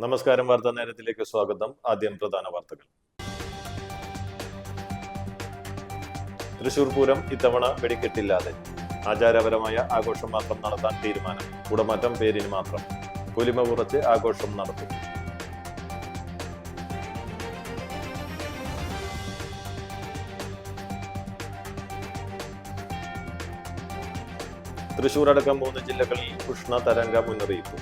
നമസ്കാരം. വാർത്താ നേരത്തിലേക്ക് സ്വാഗതം. ആദ്യം പ്രധാന വാർത്തകൾ. തൃശൂർ പൂരം ഇത്തവണ വെടിക്കെട്ടില്ലാതെ. ആചാരപരമായ ആഘോഷം മാത്രം നടത്താൻ തീരുമാനം. കുടമാറ്റം പേരിന് മാത്രം. പൊലിമ കുറച്ച് ആഘോഷം നടത്തും. തൃശൂർ അടക്കം 3 ജില്ലകളിൽ ഉഷ്ണ തരംഗ മുന്നറിയിപ്പ്.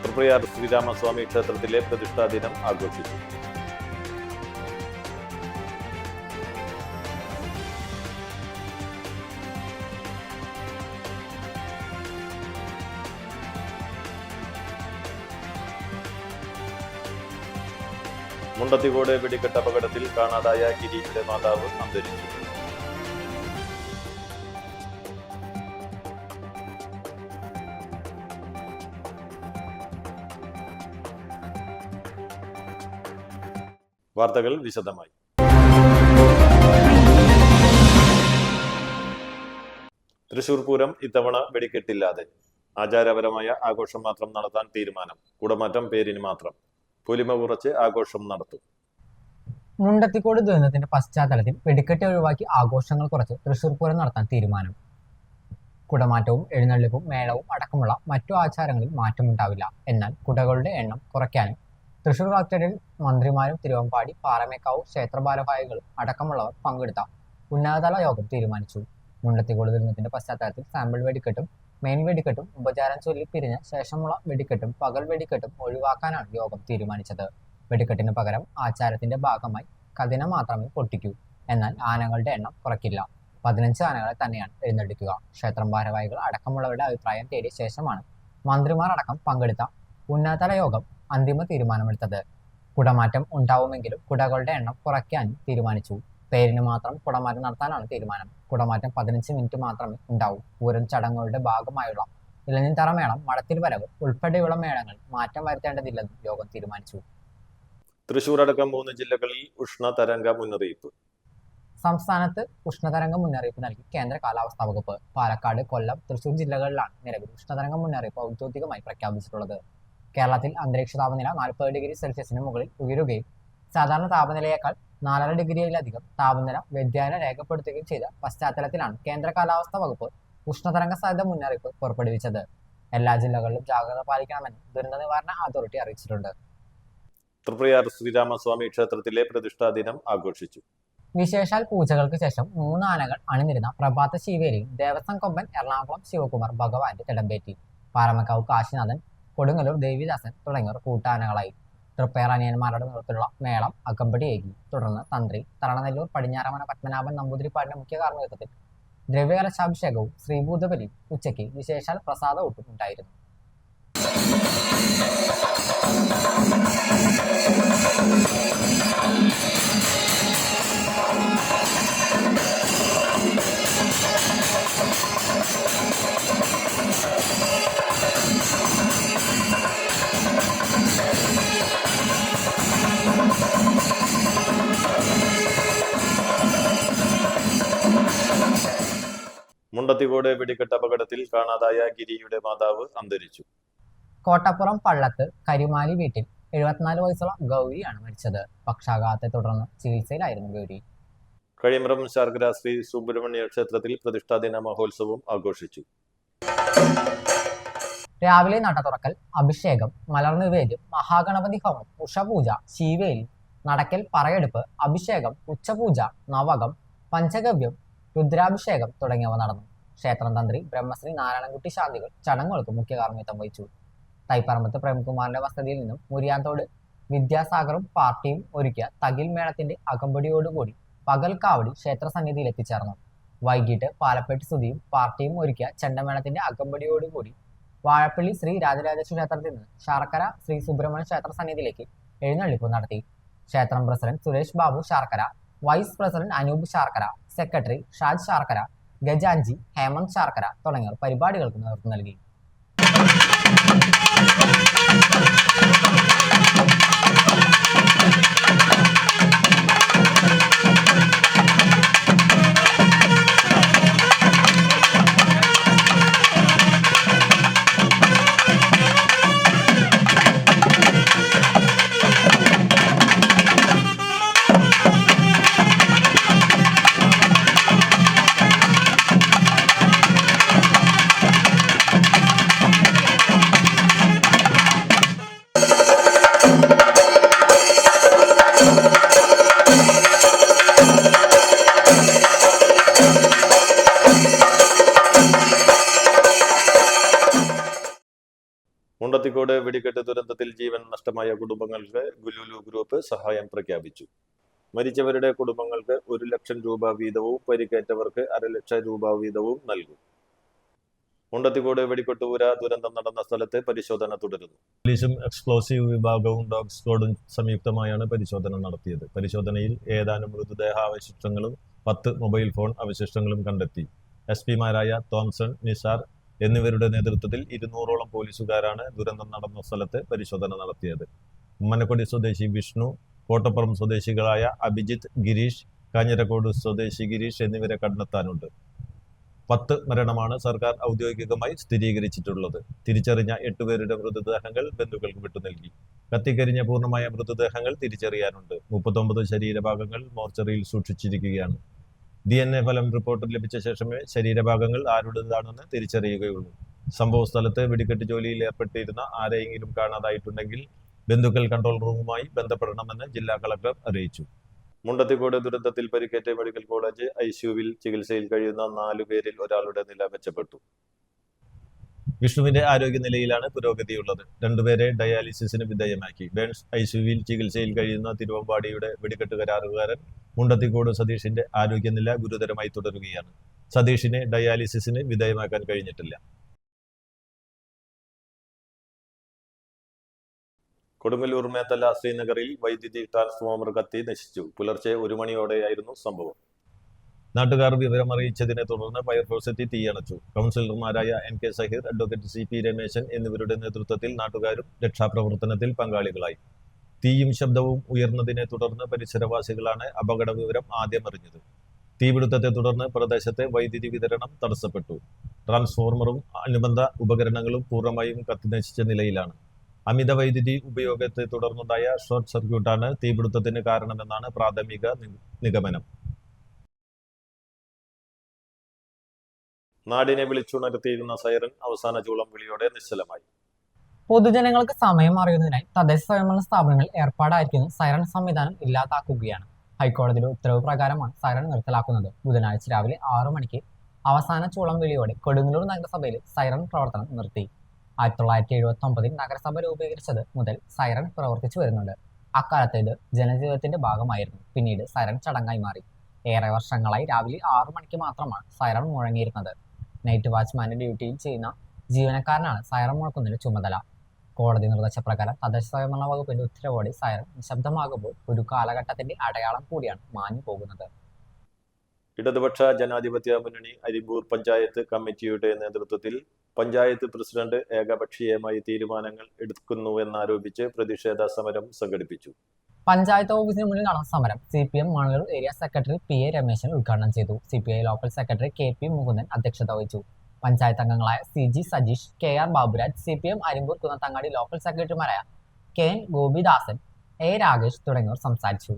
തൃപ്രയാർ ശ്രീരാമസ്വാമി ക്ഷേത്രത്തിലെ പ്രതിഷ്ഠാ ദിനം ആഘോഷിച്ചു. മുണ്ടത്തിക്കോട് വെടിക്കെട്ട് അപകടത്തിൽ കാണാതായ ഗിരിയുടെ മാതാവ് അന്തരിച്ചു. വാർത്തകൾ വിശദമായി. തൃശൂർ പൂരം ഇത്തവണ വെടിക്കെട്ടില്ലാതെ. ആചാരപരമായ ആഘോഷം മാത്രം നടത്താൻ തീരുമാനം. കുടമാറ്റം പേരിന് മാത്രം. പൊലിമ കുറച്ച് ആഘോഷം നടത്തും. മുണ്ടത്തിക്കോട് ദുരന്തത്തിന്റെ പശ്ചാത്തലത്തിൽ വെടിക്കെട്ട് ഒഴിവാക്കി ആഘോഷങ്ങൾ കുറച്ച് തൃശൂർ പൂരം നടത്താൻ തീരുമാനം. കുടമാറ്റവും എഴുന്നള്ളിപ്പും മേളവും അടക്കമുള്ള മറ്റു ആചാരങ്ങളിൽ മാറ്റമുണ്ടാവില്ല. എന്നാൽ കുടകളുടെ എണ്ണം കുറയ്ക്കാനും തൃശൂർ കളക്ടറേറ്റിൽ മന്ത്രിമാരും തിരുവമ്പാടി, പാറമേക്കാവ് ക്ഷേത്ര ഭാരവാഹികളും അടക്കമുള്ളവർ പങ്കെടുത്ത ഉന്നതതല യോഗം തീരുമാനിച്ചു. മുണ്ടത്തിക്കോട് ദുരന്തത്തിന്റെ പശ്ചാത്തലത്തിൽ സാമ്പിൾ വെടിക്കെട്ടും മെയിൻ വെടിക്കെട്ടും ഉപചാരം ചൊല്ലി പിരിഞ്ഞ ശേഷമുള്ള വെടിക്കെട്ടും പകൽ വെടിക്കെട്ടും ഒഴിവാക്കാനാണ് യോഗം തീരുമാനിച്ചത്. വെടിക്കെട്ടിന് പകരം ആചാരത്തിന്റെ ഭാഗമായി കതിന മാത്രമേ പൊട്ടിക്കൂ. എന്നാൽ ആനകളുടെ എണ്ണം കുറയ്ക്കില്ല. 15 ആനകളെ തന്നെയാണ് എഴുന്നള്ളിക്കുക. ക്ഷേത്രം ഭാരവാഹികൾ അടക്കമുള്ളവരുടെ അഭിപ്രായം തേടിയ ശേഷമാണ് മന്ത്രിമാർ അടക്കം പങ്കെടുത്ത ഉന്നതതല യോഗം അന്തിമ തീരുമാനമെടുത്തത്. കുടമാറ്റം ഉണ്ടാവുമെങ്കിലും കുടകളുടെ എണ്ണം കുറയ്ക്കാനും തീരുമാനിച്ചു. പേരിന് മാത്രം കുടമാറ്റം നടത്താനാണ് തീരുമാനം. കുടമാറ്റം 15 മിനിറ്റ് മാത്രമേ ഉണ്ടാവൂ. പൂരം ചടങ്ങുകളുടെ ഭാഗമായുള്ള ഇലഞ്ഞിൻ തറമേളം, മടത്തിൽ വരവ് ഉൾപ്പെടെയുള്ള മേളങ്ങൾ മാറ്റം വരുത്തേണ്ടതില്ലെന്നും യോഗം തീരുമാനിച്ചു. തൃശൂർ അടക്കം 3 ജില്ലകളിൽ ഉഷ്ണ തരംഗ മുന്നറിയിപ്പ്. സംസ്ഥാനത്ത് ഉഷ്ണതരംഗ മുന്നറിയിപ്പ് നൽകി കേന്ദ്ര കാലാവസ്ഥാ വകുപ്പ്. പാലക്കാട്, കൊല്ലം, തൃശൂർ ജില്ലകളിലാണ് നിലവിൽ ഉഷ്ണതരംഗ മുന്നറിയിപ്പ് ഔദ്യോഗികമായി പ്രഖ്യാപിച്ചിട്ടുള്ളത്. കേരളത്തിൽ അന്തരീക്ഷ താപനില 40 ഡിഗ്രി സെൽഷ്യസിന് മുകളിൽ ഉയരുകയും സാധാരണ താപനിലയേക്കാൾ 4.5 ഡിഗ്രിയിലധികം താപനില വ്യതിയാനം രേഖപ്പെടുത്തുകയും ചെയ്ത പശ്ചാത്തലത്തിലാണ് കേന്ദ്ര കാലാവസ്ഥാ വകുപ്പ് ഉഷ്ണതരംഗ സാധ്യത മുന്നറിയിപ്പ് പുറപ്പെടുവിച്ചത്. എല്ലാ ജില്ലകളിലും ജാഗ്രത പാലിക്കണമെന്ന് ദുരന്ത നിവാരണ അതോറിറ്റി അറിയിച്ചിട്ടുണ്ട്. തൃപ്രയാർ ശ്രീരാമസ്വാമി ക്ഷേത്രത്തിലെ പ്രതിഷ്ഠാ ദിനം ആഘോഷിച്ചു. വിശേഷാൽ പൂജകൾക്ക് ശേഷം 3 ആനകൾ അണിനിരുന്ന പ്രഭാത ശിവേലിയിൽ ദേവസ്വം കൊമ്പൻ എറണാകുളം ശിവകുമാർ ഭഗവാന്റെ തിടമ്പേറ്റി. പാറമക്കാവ് കാശിനാഥൻ, കൊടുങ്ങല്ലൂർ ദേവിദാസൻ തുടങ്ങിയവർ കൂട്ടാനകളായി. തൃപ്പയർ അനിയന്മാരുടെ നേതൃത്വത്തിലുള്ള മേളം അകമ്പടിയേകി. തുടർന്ന് തന്ത്രി തരണനെല്ലൂർ പടിഞ്ഞാറമന പത്മനാഭൻ നമ്പൂതിരിപ്പാടിന്റെ മുഖ്യ കാർമ്മികത്വത്തിൽ ദ്രവ്യകലശാഭിഷേകവും ശ്രീഭൂതബലിയും ഉച്ചയ്ക്ക് വിശേഷാൽ പ്രസാദ ഊട്ടും ഉണ്ടായിരുന്നു. മുണ്ടത്തിക്കോട് വെടിക്കെട്ട് അപകടത്തിൽ കാണാതായ ഗിരിയുടെ മാതാവ് അന്തരിച്ചു. കോട്ടപ്പുറം പള്ളത്ത് കരിമാലി വീട്ടിൽ 74 വയസ്സുള്ള ഗൗരിയാണ് മരിച്ചത്. പക്ഷാഘാതത്തെ തുടർന്ന് ചികിത്സയിലായിരുന്നു ഗൗരി. കഴിമ്പ്രം ശാർക്കര ശ്രീ സുബ്രഹ്മണ്യ ക്ഷേത്രത്തിൽ പ്രതിഷ്ഠാദിന മഹോത്സവം ആഘോഷിച്ചു. രാവിലെ നട തുറക്കൽ, അഭിഷേകം, മലർനിവേദ്യം, മഹാഗണപതി ഹോമം, ഉഷപൂജ, ശീവേലി, നടക്കൽ, പറയെടുപ്പ്, അഭിഷേകം, ഉച്ചപൂജ, നവകം, പഞ്ചഗവ്യം, രുദ്രാഭിഷേകം തുടങ്ങിയവ നടന്നു. ക്ഷേത്രം തന്ത്രി ബ്രഹ്മശ്രീ നാരായണൻകുട്ടി ശാന്തികൾ ചടങ്ങുകൾക്ക് മുഖ്യ കാർമ്മികത്വം വഹിച്ചു. തൈപ്പറമ്പത്ത് പ്രേംകുമാറിന്റെ വസതിയിൽ നിന്നും മുരിയാന്തോട് വിദ്യാസാഗറും പാർട്ടിയും ഒരുക്കിയ തകിൽ മേളത്തിന്റെ അകമ്പടിയോടുകൂടി പകൽ കാവടി ക്ഷേത്ര സന്നിധിയിൽ എത്തിച്ചേർന്നു. വൈകിട്ട് പാലപ്പെട്ടി സ്തുതിയും പാർട്ടിയും ഒരുക്കിയ ചെണ്ടമേളത്തിന്റെ അകമ്പടിയോടുകൂടി വാഴപ്പള്ളി ശ്രീ രാജരാജേശ്വര ക്ഷേത്രത്തിൽ നിന്ന് ശാർക്കര ശ്രീ സുബ്രഹ്മണ്യ ക്ഷേത്ര സന്നിധിയിലേക്ക് എഴുന്നള്ളിപ്പ് നടത്തി. ക്ഷേത്രം president Suresh Babu Sharkkara, vice president Anoop Sharkkara, secretary Shaj Sharkkara, Gajanji, Hemant Sharkkara തുടങ്ങിയവർ പരിപാടികൾക്ക് നേതൃത്വം നൽകി. മുണ്ടത്തിക്കോട് വെടിക്കെട്ട് ദുരന്തത്തിൽ ജീവൻ നഷ്ടമായ കുടുംബങ്ങൾക്ക് ഗുലുലു ഗ്രൂപ്പ് സഹായം പ്രഖ്യാപിച്ചു. മരിച്ചവരുടെ കുടുംബങ്ങൾക്ക് 1 ലക്ഷം രൂപ വീതവും പരിക്കേറ്റവർക്ക് 1/2 ലക്ഷം രൂപ വീതവും നൽകും. മുണ്ടത്തിക്കോട് വെടിക്കെട്ടൂര ദുരന്തം നടന്ന സ്ഥലത്ത് പരിശോധന തുടരുന്നു. പോലീസും എക്സ്പ്ലോസീവ് വിഭാഗവും ഡോഗ് സ്ക്വാഡും സംയുക്തമായാണ് പരിശോധന നടത്തിയത്. പരിശോധനയിൽ ഏതാനും മൃതദേഹാവശിഷ്ടങ്ങളും 10 മൊബൈൽ ഫോൺ അവശിഷ്ടങ്ങളും കണ്ടെത്തി. SP-മാരായ തോംസൺ, നിസാർ എന്നിവരുടെ നേതൃത്വത്തിൽ 200ഓളം പോലീസുകാരാണ് ദുരന്തം നടന്ന സ്ഥലത്ത് പരിശോധന നടത്തിയത്. ഉമ്മനക്കൊടി സ്വദേശി വിഷ്ണു, കോട്ടപ്പുറം സ്വദേശികളായ അഭിജിത്ത്, ഗിരീഷ്, കാഞ്ഞിരക്കോട് സ്വദേശി ഗിരീഷ് എന്നിവരെ കണ്ടെത്താനുണ്ട്. 10 മരണമാണ് സർക്കാർ ഔദ്യോഗികമായി സ്ഥിരീകരിച്ചിട്ടുള്ളത്. തിരിച്ചറിഞ്ഞ 8 പേരുടെ മൃതദേഹങ്ങൾ ബന്ധുക്കൾക്ക് വിട്ടുനൽകി. കത്തിക്കരിഞ്ഞ പൂർണ്ണമായ മൃതദേഹങ്ങൾ തിരിച്ചറിയാനുണ്ട്. 39 ശരീരഭാഗങ്ങൾ മോർച്ചറിയിൽ സൂക്ഷിച്ചിരിക്കുകയാണ്. DNA ഫലം റിപ്പോർട്ട് ലഭിച്ച ശേഷമേ ശരീരഭാഗങ്ങൾ ആരുടേതാണെന്ന് തിരിച്ചറിയുകയുള്ളൂ. സംഭവ സ്ഥലത്ത് വെടിക്കെട്ട് ജോലിയിൽ ഏർപ്പെട്ടിരുന്ന ആരെയെങ്കിലും കാണാതായിട്ടുണ്ടെങ്കിൽ ബന്ധുക്കൾ കൺട്രോൾ റൂമുമായി ബന്ധപ്പെടണമെന്ന് ജില്ലാ കളക്ടർ അറിയിച്ചു. മുണ്ടത്തിക്കോട് ദുരന്തത്തിൽ പരിക്കേറ്റ മെഡിക്കൽ കോളേജ് ICUവിൽ ചികിത്സയിൽ കഴിയുന്ന 4 പേരിൽ ഒരാളുടെ നില മെച്ചപ്പെട്ടു. വിഷ്ണുവിന്റെ ആരോഗ്യനിലയിലാണ് പുരോഗതിയുള്ളത്. 2 പേരെ ഡയാലിസിസിന് വിധേയമാക്കി. ബേൺസ് ICUവിൽ ചികിത്സയിൽ കഴിയുന്ന തിരുവമ്പാടിയുടെ വെടിക്കെട്ട് കരാറുകാരൻ മുണ്ടത്തിക്കോട് സതീഷിന്റെ ആരോഗ്യനില ഗുരുതരമായി തുടരുകയാണ്. സതീഷിനെ ഡയാലിസിസിന് വിധേയമാക്കാൻ കഴിഞ്ഞിട്ടില്ല. കൊടുങ്ങല്ലൂർ മേത്തല ശ്രീനഗറിൽ വൈദ്യുതി ട്രാൻസ്ഫോമർ കത്തി നശിച്ചു. പുലർച്ചെ 1 മണിയോടെയായിരുന്നു സംഭവം. നാട്ടുകാർ വിവരമറിയിച്ചതിനെ തുടർന്ന് ഫയർഫോഴ്സ് എത്തി തീയണച്ചു. കൗൺസിലർമാരായ NK Saheer, advocate CP Rameshan എന്നിവരുടെ നേതൃത്വത്തിൽ നാട്ടുകാരും രക്ഷാപ്രവർത്തനത്തിൽ പങ്കാളികളായി. തീയും ശബ്ദവും ഉയർന്നതിനെ തുടർന്ന് പരിസരവാസികളാണ് അപകട വിവരം ആദ്യം അറിഞ്ഞത്. തീപിടുത്തത്തെ തുടർന്ന് പ്രദേശത്തെ വൈദ്യുതി വിതരണം തടസ്സപ്പെട്ടു. ട്രാൻസ്ഫോർമറും അനുബന്ധ ഉപകരണങ്ങളും പൂർണ്ണമായും കത്തിനശിച്ച നിലയിലാണ്. അമിത വൈദ്യുതി ഉപയോഗത്തെ തുടർന്നുണ്ടായ ഷോർട്ട് സർക്യൂട്ടാണ് തീപിടുത്തത്തിന് കാരണമെന്നാണ് പ്രാഥമിക നിഗമനം. നാടിനെ വിളിച്ചുണർത്തിയിരുന്ന സൈറൻ അവസാന ചൂളം വിളിയോടെ നിശ്ചലമായി. പൊതുജനങ്ങൾക്ക് സമയം അറിയുന്നതിനായി തദ്ദേശ സ്വയംഭരണ സ്ഥാപനങ്ങൾ ഏർപ്പാടായിരിക്കുന്ന സൈറൻ സംവിധാനം ഇല്ലാതാക്കുകയാണ്. ഹൈക്കോടതിയുടെ ഉത്തരവ് പ്രകാരമാണ് സൈറൻ നിർത്തലാക്കുന്നത്. ബുധനാഴ്ച രാവിലെ 6 മണിക്ക് അവസാന ചൂളം വിളിയോടെ കൊടുങ്ങല്ലൂർ നഗരസഭയിൽ സൈറൻ പ്രവർത്തനം നിർത്തി. 1979 നഗരസഭ രൂപീകരിച്ചത് മുതൽ സൈറൻ പ്രവർത്തിച്ചു വരുന്നുണ്ട്. അക്കാലത്ത് ഇത് ജനജീവിതത്തിന്റെ ഭാഗമായിരുന്നു. പിന്നീട് സൈറൻ ചടങ്ങായി മാറി. ഏറെ വർഷങ്ങളായി രാവിലെ 6 മണിക്ക് മാത്രമാണ് സൈറൻ മുഴങ്ങിയിരുന്നത്. നൈറ്റ് വാച്ച്മാന്റെ ഡ്യൂട്ടിയിൽ ചെയ്യുന്ന ജീവനക്കാരനാണ് സൈറൻ മുഴക്കുന്നതിന്റെ ചുമതല. കോടതി നിർദ്ദേശപ്രകാരം തദ്ദേശ സ്വയംഭരണ വകുപ്പിന്റെ ഉത്തരവോടെ സൈറൻ നിശബ്ദമാകുമ്പോൾ ഒരു കാലഘട്ടത്തിന്റെ അടയാളം കൂടിയാണ് മാഞ്ഞു പോകുന്നത്. ഇടതുപക്ഷ ജനാധിപത്യ മുന്നണി അരിമ്പൂർ പഞ്ചായത്ത് കമ്മിറ്റിയുടെ നേതൃത്വത്തിൽ പഞ്ചായത്ത് പ്രസിഡന്റ് ഏകപക്ഷീയമായി തീരുമാനങ്ങൾ എടുക്കുന്നുവെന്നാരോപിച്ച് പ്രതിഷേധ സമരം സംഘടിപ്പിച്ചു. പഞ്ചായത്ത് ഓഫീസിന് മുന്നിൽ നടന്ന സമരം CPM Manalur area secretary PA Rameshan ഉദ്ഘാടനം ചെയ്തു. CPI local secretary KP Mukundan അധ്യക്ഷത വഹിച്ചു. പഞ്ചായത്ത് അംഗങ്ങളായ CG Sajeesh, KR Baburaj, CPM Arimbur Kunnathangadi local സെക്രട്ടറിമാരായ KN ഗോപിദാസൻ, A രാകേഷ് തുടങ്ങിയവർ സംസാരിച്ചു.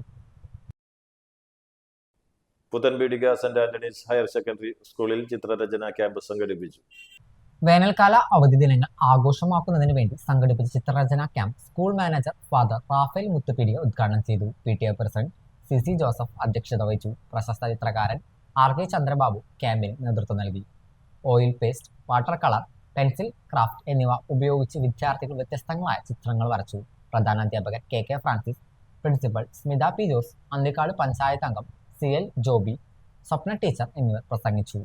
പുത്തൻപീടിക സെന്റ് ആന്റണീസ് ഹയർ സെക്കൻഡറി സ്കൂളിൽ ചിത്രരചന ക്യാമ്പ് സംഘടിപ്പിച്ചു. വേനൽക്കാല അവധി ദിനങ്ങൾ ആഘോഷമാക്കുന്നതിന് വേണ്ടി സംഘടിപ്പിച്ച ചിത്രരചനാ camp school manager father Raphael Muthupeedika ഉദ്ഘാടനം ചെയ്തു. PTA പ്രസിഡന്റ് CC ജോസഫ് അധ്യക്ഷത വഹിച്ചു. പ്രശസ്ത ചിത്രകാരൻ RK ചന്ദ്രബാബു ക്യാമ്പിന് നേതൃത്വം നൽകി. Oil paste, water colour, pencil, craft എന്നിവ ഉപയോഗിച്ച് വിദ്യാർത്ഥികൾ വ്യത്യസ്തങ്ങളായ ചിത്രങ്ങൾ വരച്ചു. പ്രധാനാധ്യാപകൻ KK Francis, principal Smitha P Jose, Anthikad panchayat അംഗം CL ജോബി, സ്വപ്ന ടീച്ചർ എന്നിവർ പ്രസംഗിച്ചു.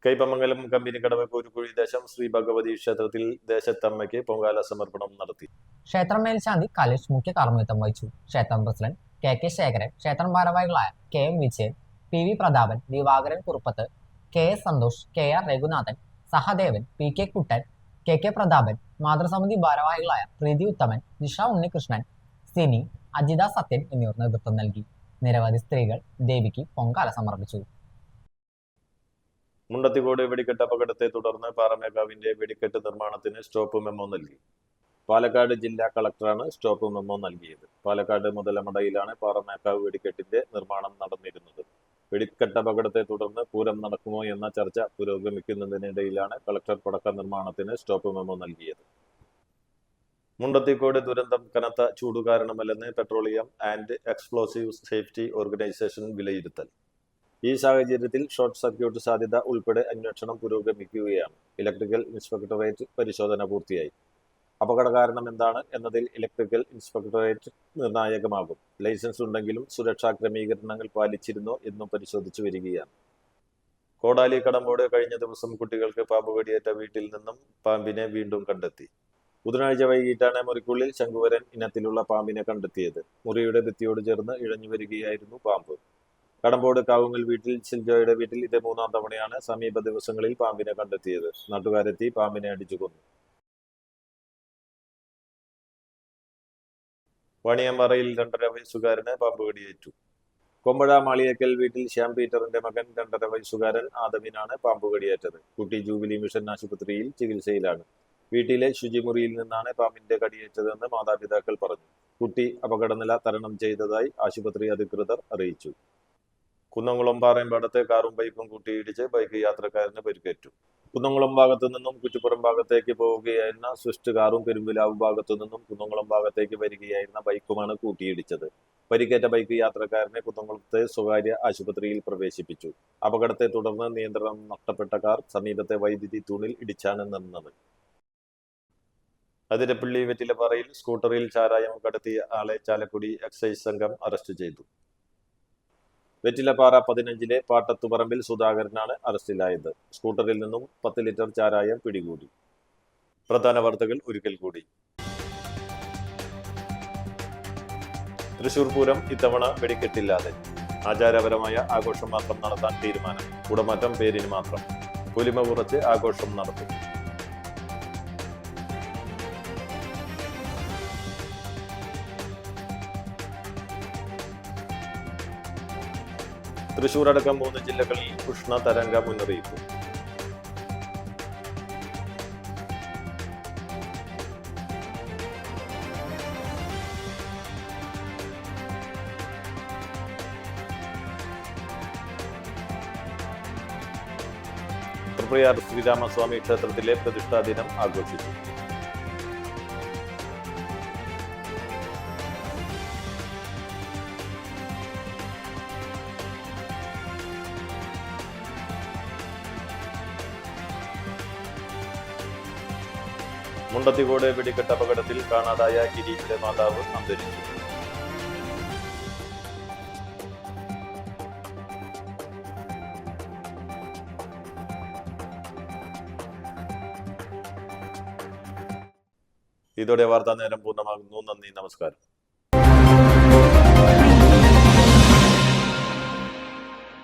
കൈപ്പമംഗലം കമ്പനിക്കടവ് കൂരുക്കുഴി ദേശം ശ്രീ ഭഗവതി ക്ഷേത്രത്തിൽ ദേശത്തമ്മയ്ക്ക് പൊങ്കാല സമർപ്പണം നടത്തി. ക്ഷേത്രം മേൽശാന്തി കലേഷ് മുഖ്യ കാർമ്മികത്വം വഹിച്ചു. ക്ഷേത്രം പ്രസിഡന്റ് KK ശേഖരൻ, ക്ഷേത്രം ഭാരവാഹികളായ KM Vijayan, PV Prathapan, Divakaran Kuruppath, KS Santhosh, KR Raghunathan, Sahadevan, PK Kuttan, K Prathapan, മാതൃസമിതി ഭാരവാഹികളായ പ്രീതി ഉത്തമൻ, നിഷ ഉണ്ണികൃഷ്ണൻ, സിനി, അജിത സത്യൻ എന്നിവർ നേതൃത്വം നൽകി. നിരവധി സ്ത്രീകൾ ദേവിക്ക് പൊങ്കാല സമർപ്പിച്ചു. മുണ്ടത്തിക്കോട് വെടിക്കെട്ട് അപകടത്തെ തുടർന്ന് പാറമേക്കാവിന്റെ വെടിക്കെട്ട് നിർമ്മാണത്തിന് സ്റ്റോപ്പ് മെമ്മോ നൽകി. പാലക്കാട് ജില്ലാ കളക്ടറാണ് സ്റ്റോപ്പ് മെമ്മോ നൽകിയത്. പാലക്കാട് മുതലമടയിലാണ് പാറമേക്കാവ് വെടിക്കെട്ടിന്റെ നിർമ്മാണം നടന്നിരുന്നത്. വെടിക്കെട്ട് അപകടത്തെ തുടർന്ന് പൂരം നടക്കുമോ എന്ന ചർച്ച പുരോഗമിക്കുന്നതിനിടയിലാണ് കളക്ടർ പടക്ക നിർമ്മാണത്തിന് സ്റ്റോപ്പ് മെമ്മോ നൽകിയത്. മുണ്ടത്തിക്കോട് ദുരന്തം കനത്ത ചൂട് കാരണമല്ലെന്ന് petroleum and explosive safety organisation വിലയിരുത്തൽ. ഈ സാഹചര്യത്തിൽ ഷോർട്ട് സർക്യൂട്ട് സാധ്യത ഉൾപ്പെടെ അന്വേഷണം പുരോഗമിക്കുകയാണ്. ഇലക്ട്രിക്കൽ ഇൻസ്പെക്ടറേറ്റ് പരിശോധന പൂർത്തിയായി. അപകട കാരണം എന്താണ് എന്നതിൽ ഇലക്ട്രിക്കൽ ഇൻസ്പെക്ടറേറ്റ് നിർണായകമാകും. ലൈസൻസ് ഉണ്ടെങ്കിലും സുരക്ഷാ ക്രമീകരണങ്ങൾ പാലിച്ചിരുന്നോ എന്നും പരിശോധിച്ചു വരികയാണ്. കോടാലി കടമ്പോട് കഴിഞ്ഞ ദിവസം കുട്ടികൾക്ക് പാമ്പ് കടിയേറ്റ വീട്ടിൽ നിന്നും പാമ്പിനെ വീണ്ടും കണ്ടെത്തി. ബുധനാഴ്ച വൈകിട്ടാണ് മുറിക്കുള്ളിൽ ശംഖുവരൻ ഇനത്തിലുള്ള പാമ്പിനെ കണ്ടെത്തിയത്. മുറിയുടെ ഭിത്തിയോട് ചേർന്ന് ഇഴഞ്ഞു വരികയായിരുന്നു പാമ്പ്. കടമ്പോട് കാവുങ്ങൽ വീട്ടിൽ സിൽജോയുടെ വീട്ടിൽ ഇത് 3-ാം തവണയാണ് സമീപ ദിവസങ്ങളിൽ പാമ്പിനെ കണ്ടെത്തിയത്. നാട്ടുകാരെത്തി പാമ്പിനെ അടിച്ചു കൊന്നു. വാണിയമ്പാറയിൽ 2.5 വയസ്സുകാരന് പാമ്പ് കടിയേറ്റു. കൊമ്പഴ മാളിയേക്കൽ വീട്ടിൽ ശ്യാം പീറ്ററിന്റെ മകൻ 2.5 വയസ്സുകാരൻ ആദവിനാണ് പാമ്പ് കടിയേറ്റത്. കുട്ടി ജൂബിലി മിഷൻ ആശുപത്രിയിൽ ചികിത്സയിലാണ്. വീട്ടിലെ ശുചിമുറിയിൽ നിന്നാണ് പാമ്പിന്റെ കടിയേറ്റതെന്ന് മാതാപിതാക്കൾ പറഞ്ഞു. കുട്ടി അപകടനില തരണം ചെയ്തതായി ആശുപത്രി അധികൃതർ അറിയിച്ചു. കുന്നംകുളം പാറേമ്പാടത്ത് കാറും ബൈക്കും കൂട്ടിയിടിച്ച് ബൈക്ക് യാത്രക്കാരന് പരിക്കേറ്റു. കുന്നംകുളം ഭാഗത്തു നിന്നും കുറ്റിപ്പുറം ഭാഗത്തേക്ക് പോവുകയായിരുന്ന സ്വിഫ്റ്റ് കാറും പെരുമ്പിലാവ് ഭാഗത്തു നിന്നും കുന്നംകുളം ഭാഗത്തേക്ക് വരികയായിരുന്ന ബൈക്കുമാണ് കൂട്ടിയിടിച്ചത്. പരിക്കേറ്റ ബൈക്ക് യാത്രക്കാരനെ കുന്നംകുളത്തെ സ്വകാര്യ ആശുപത്രിയിൽ പ്രവേശിപ്പിച്ചു. അപകടത്തെ തുടർന്ന് നിയന്ത്രണം നഷ്ടപ്പെട്ട കാർ സമീപത്തെ വൈദ്യുതി തൂണിൽ ഇടിച്ചാണ് നിന്നത്. അതിരപ്പള്ളി വെറ്റിലപ്പാറയിൽ സ്കൂട്ടറിൽ ചാരായം കടത്തിയ ആളെ ചാലക്കുടി എക്സൈസ് സംഘം അറസ്റ്റ് ചെയ്തു. വെറ്റിലപ്പാറ 15-ലെ പാട്ടത്തുപറമ്പിൽ സുധാകരനാണ് അറസ്റ്റിലായത്. സ്കൂട്ടറിൽ നിന്നും 10 ലിറ്റർ ചാരായം പിടികൂടി. പ്രധാന വാർത്തകൾ ഒരിക്കൽ കൂടി. തൃശൂർ പൂരം ഇത്തവണ വെടിക്കെട്ടില്ലാതെ. ആചാരപരമായ ആഘോഷം മാത്രം നടത്താൻ തീരുമാനം. കുടമാറ്റം പേരിന് മാത്രം. പൊലിമ കുറച്ച് ആഘോഷം നടത്തും. തൃശൂർ അടക്കം 3 ജില്ലകളിൽ ഉഷ്ണതരംഗ മുന്നറിയിപ്പ്. തൃപ്രയാർ ശ്രീരാമസ്വാമി ക്ഷേത്രത്തിലെ പ്രതിഷ്ഠാ ദിനം ആഘോഷിച്ചു. മുണ്ടത്തിക്കോട് വെടിക്കെട്ട് അപകടത്തിൽ കാണാതായ ഗിരീഷിന്റെ മാതാവ് അന്തരിച്ചു. ഇതോടെ വാർത്താ നേരം പൂർണ്ണമാകുന്നു. നന്ദി, നമസ്കാരം.